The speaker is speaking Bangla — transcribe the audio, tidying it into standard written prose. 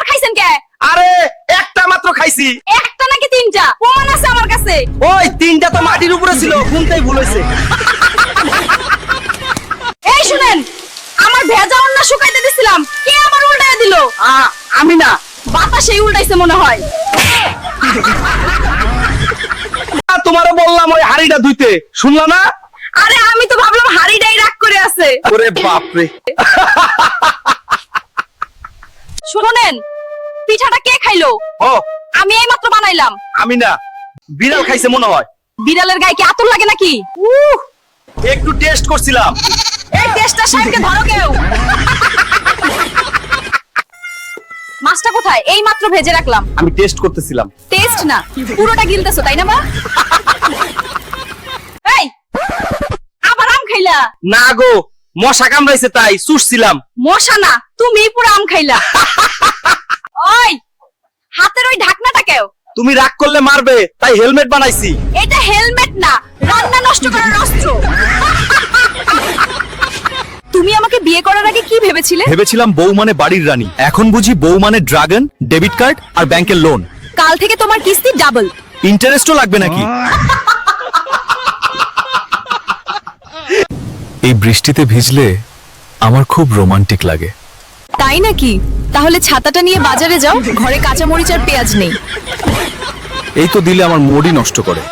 আবার খাইছেন কে? আরে একটা মাত্র খাইছি। একটা নাকি তিনটা? প্রমাণ আছে আমার কাছে। ওই তিনটা তো মাটির উপরে ছিল, ঘুমতেই ভুল হয়েছে। এই শুনেন, আমার ভেজা ওন্না শুকাইতে দিছিলাম, কে আমার উল্টায় দিল? আমি না। বাতাসেই উল্টাইছে মনে হয়। তোমারে বললাম ওই হাড়িটা ধুইতে, শুনলা না? আরে আমি তো ভাবলাম হাড়িটাই রাগ করে আছে। ওরে বাপরে। শুনেন, পিঠাটা কে খাইলো? ও আমি এইমাত্র বানাইলাম। আমি না, বিড়াল খাইছে মনে হয়। বিড়ালের গায়ে কি আতর লাগে নাকি? একটু টেস্ট করছিলাম। এই টেস্টার সাহেবকে ধরো কেউ। মাছটা কোথায়? এই মাত্র ভেজে রাখলাম। আমি টেস্ট করতেছিলাম। টেস্ট না, পুরোটা গিলতেছো তাই না মা? এই, আবার আম খাইলা? না গো, মশা কামড়াইছে তাই চুষছিলাম। মশা না, তুমি পুরো আম খাইলা। ওই, হাতের ওই ঢাকনাটা কেউ? তুমি রাগ করলে মারবে তাই হেলমেট বানাইছি। এটা হেলমেট না, রান্না নষ্ট করার অস্ত্র। তুমি আমাকে বিয়ে করার আগে কি ভেবেছিলে? ভেবেছিলাম বউ মানে বাড়ির রানী, এখন বুঝি বউ মানে ড্রাগন, ডেবিট কার্ড আর ব্যাংকের লোন। কাল থেকে তোমার কিস্তি ডাবল। ইন্টারেস্টও লাগবে নাকি? এই বৃষ্টিতে ভিজলে আমার খুব রোমান্টিক লাগে। তাই নাকি? তাহলে ছাতাটা নিয়ে বাজারে যাও, ঘরে কাঁচামরিচ আর পেঁয়াজ নেই। এই তো দিলে আমার মুডই নষ্ট করে।